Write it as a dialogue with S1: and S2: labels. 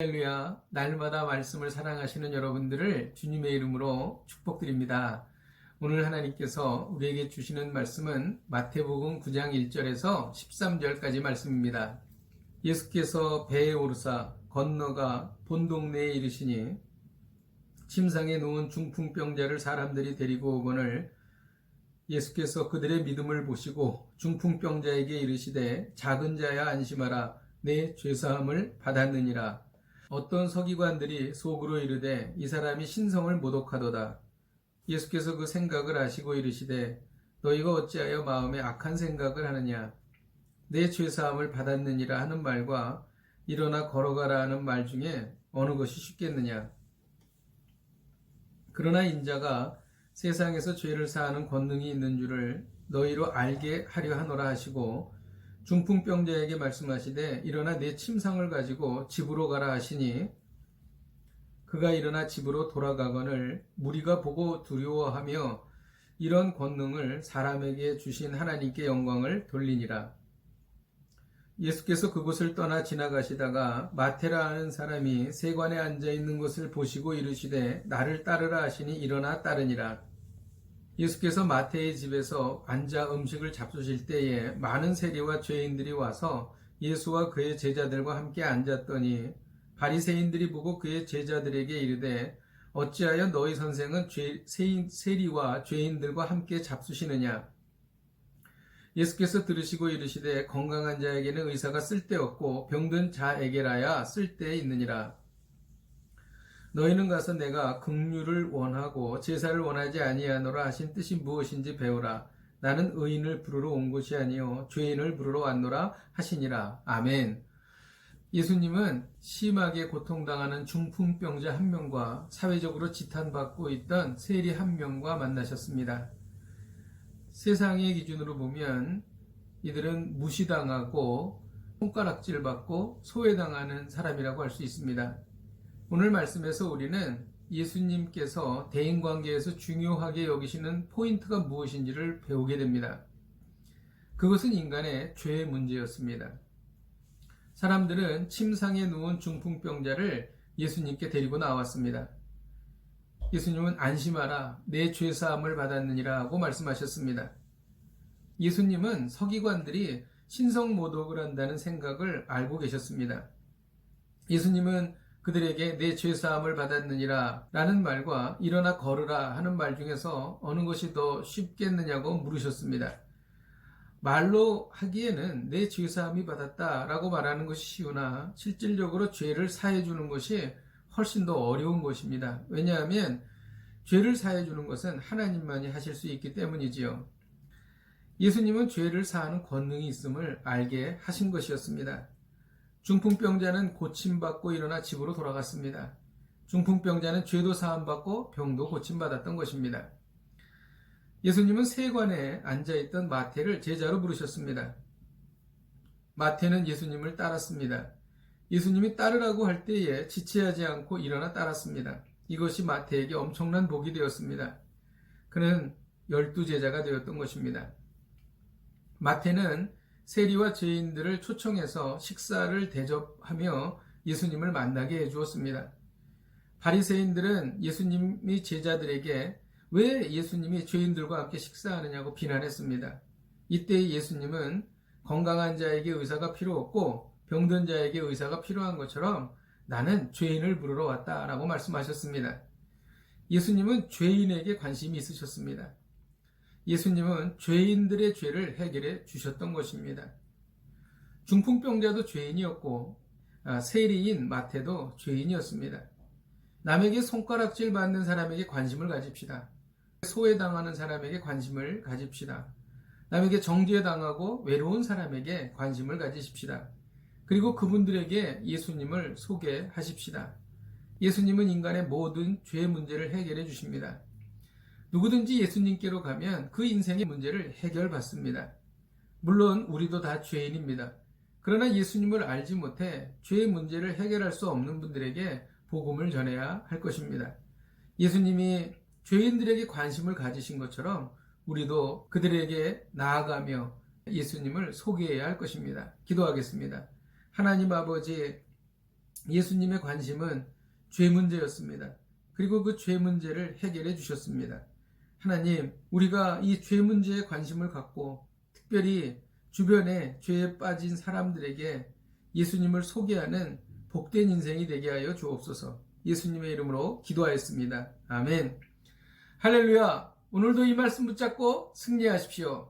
S1: 할렐루야, 날마다 말씀을 사랑하시는 여러분들을 주님의 이름으로 축복드립니다. 오늘 하나님께서 우리에게 주시는 말씀은 마태복음 9장 1절에서 13절까지 말씀입니다. 예수께서 배에 오르사 건너가 본 동네에 이르시니 침상에 누운 중풍병자를 사람들이 데리고 오거늘 예수께서 그들의 믿음을 보시고 중풍병자에게 이르시되 작은 자야 안심하라 내 죄사함을 받았느니라. 어떤 서기관들이 속으로 이르되 이 사람이 신성을 모독하도다. 예수께서 그 생각을 아시고 이르시되 너희가 어찌하여 마음에 악한 생각을 하느냐. 내 죄사함을 받았느니라 하는 말과 일어나 걸어가라 하는 말 중에 어느 것이 쉽겠느냐. 그러나 인자가 세상에서 죄를 사하는 권능이 있는 줄을 너희로 알게 하려 하노라 하시고 중풍병자에게 말씀하시되 일어나 내 침상을 가지고 집으로 가라 하시니 그가 일어나 집으로 돌아가거늘 무리가 보고 두려워하며 이런 권능을 사람에게 주신 하나님께 영광을 돌리니라. 예수께서 그곳을 떠나 지나가시다가 마테라 하는 사람이 세관에 앉아 있는 것을 보시고 이르시되 나를 따르라 하시니 일어나 따르니라. 예수께서 마태의 집에서 앉아 음식을 잡수실 때에 많은 세리와 죄인들이 와서 예수와 그의 제자들과 함께 앉았더니 바리새인들이 보고 그의 제자들에게 이르되 어찌하여 너희 선생은 세리와 죄인들과 함께 잡수시느냐. 예수께서 들으시고 이르시되 건강한 자에게는 의사가 쓸데없고 병든 자에게라야 쓸데 있느니라. 너희는 가서 내가 긍휼을 원하고 제사를 원하지 아니하노라 하신 뜻이 무엇인지 배우라. 나는 의인을 부르러 온 것이 아니요 죄인을 부르러 왔노라 하시니라. 아멘. 예수님은 심하게 고통당하는 중풍병자 한 명과 사회적으로 지탄받고 있던 세리 한 명과 만나셨습니다. 세상의 기준으로 보면 이들은 무시당하고 손가락질 받고 소외당하는 사람이라고 할 수 있습니다. 오늘 말씀에서 우리는 예수님께서 대인관계에서 중요하게 여기시는 포인트가 무엇인지를 배우게 됩니다. 그것은 인간의 죄의 문제였습니다. 사람들은 침상에 누운 중풍병자를 예수님께 데리고 나왔습니다. 예수님은 안심하라 내 죄사함을 받았느니라 하고 말씀하셨습니다. 예수님은 서기관들이 신성모독을 한다는 생각을 알고 계셨습니다. 예수님은 그들에게 내 죄사함을 받았느니라 라는 말과 일어나 걸으라 하는 말 중에서 어느 것이 더 쉽겠느냐고 물으셨습니다. 말로 하기에는 내 죄사함이 받았다 라고 말하는 것이 쉬우나 실질적으로 죄를 사해 주는 것이 훨씬 더 어려운 것입니다. 왜냐하면 죄를 사해 주는 것은 하나님만이 하실 수 있기 때문이지요. 예수님은 죄를 사하는 권능이 있음을 알게 하신 것이었습니다. 중풍병자는 고침받고 일어나 집으로 돌아갔습니다. 중풍병자는 죄도 사함받고 병도 고침받았던 것입니다. 예수님은 세관에 앉아있던 마태를 제자로 부르셨습니다. 마태는 예수님을 따랐습니다. 예수님이 따르라고 할 때에 지체하지 않고 일어나 따랐습니다. 이것이 마태에게 엄청난 복이 되었습니다. 그는 12제자가 되었던 것입니다. 마태는 세리와 죄인들을 초청해서 식사를 대접하며 예수님을 만나게 해주었습니다. 바리새인들은 예수님이 제자들에게 왜 예수님이 죄인들과 함께 식사하느냐고 비난했습니다. 이때 예수님은 건강한 자에게 의사가 필요 없고 병든 자에게 의사가 필요한 것처럼 나는 죄인을 부르러 왔다라고 말씀하셨습니다. 예수님은 죄인에게 관심이 있으셨습니다. 예수님은 죄인들의 죄를 해결해 주셨던 것입니다. 중풍병자도 죄인이었고 세리인 마태도 죄인이었습니다. 남에게 손가락질 받는 사람에게 관심을 가집시다. 소외당하는 사람에게 관심을 가집시다. 남에게 정죄당하고 외로운 사람에게 관심을 가지십시다. 그리고 그분들에게 예수님을 소개하십시다. 예수님은 인간의 모든 죄 문제를 해결해 주십니다. 누구든지 예수님께로 가면 그 인생의 문제를 해결받습니다. 물론 우리도 다 죄인입니다. 그러나 예수님을 알지 못해 죄의 문제를 해결할 수 없는 분들에게 복음을 전해야 할 것입니다. 예수님이 죄인들에게 관심을 가지신 것처럼 우리도 그들에게 나아가며 예수님을 소개해야 할 것입니다. 기도하겠습니다. 하나님 아버지, 예수님의 관심은 죄 문제였습니다. 그리고 그 죄 문제를 해결해 주셨습니다. 하나님, 우리가 이 죄 문제에 관심을 갖고 특별히 주변에 죄에 빠진 사람들에게 예수님을 소개하는 복된 인생이 되게 하여 주옵소서. 예수님의 이름으로 기도하였습니다. 아멘. 할렐루야. 오늘도 이 말씀 붙잡고 승리하십시오.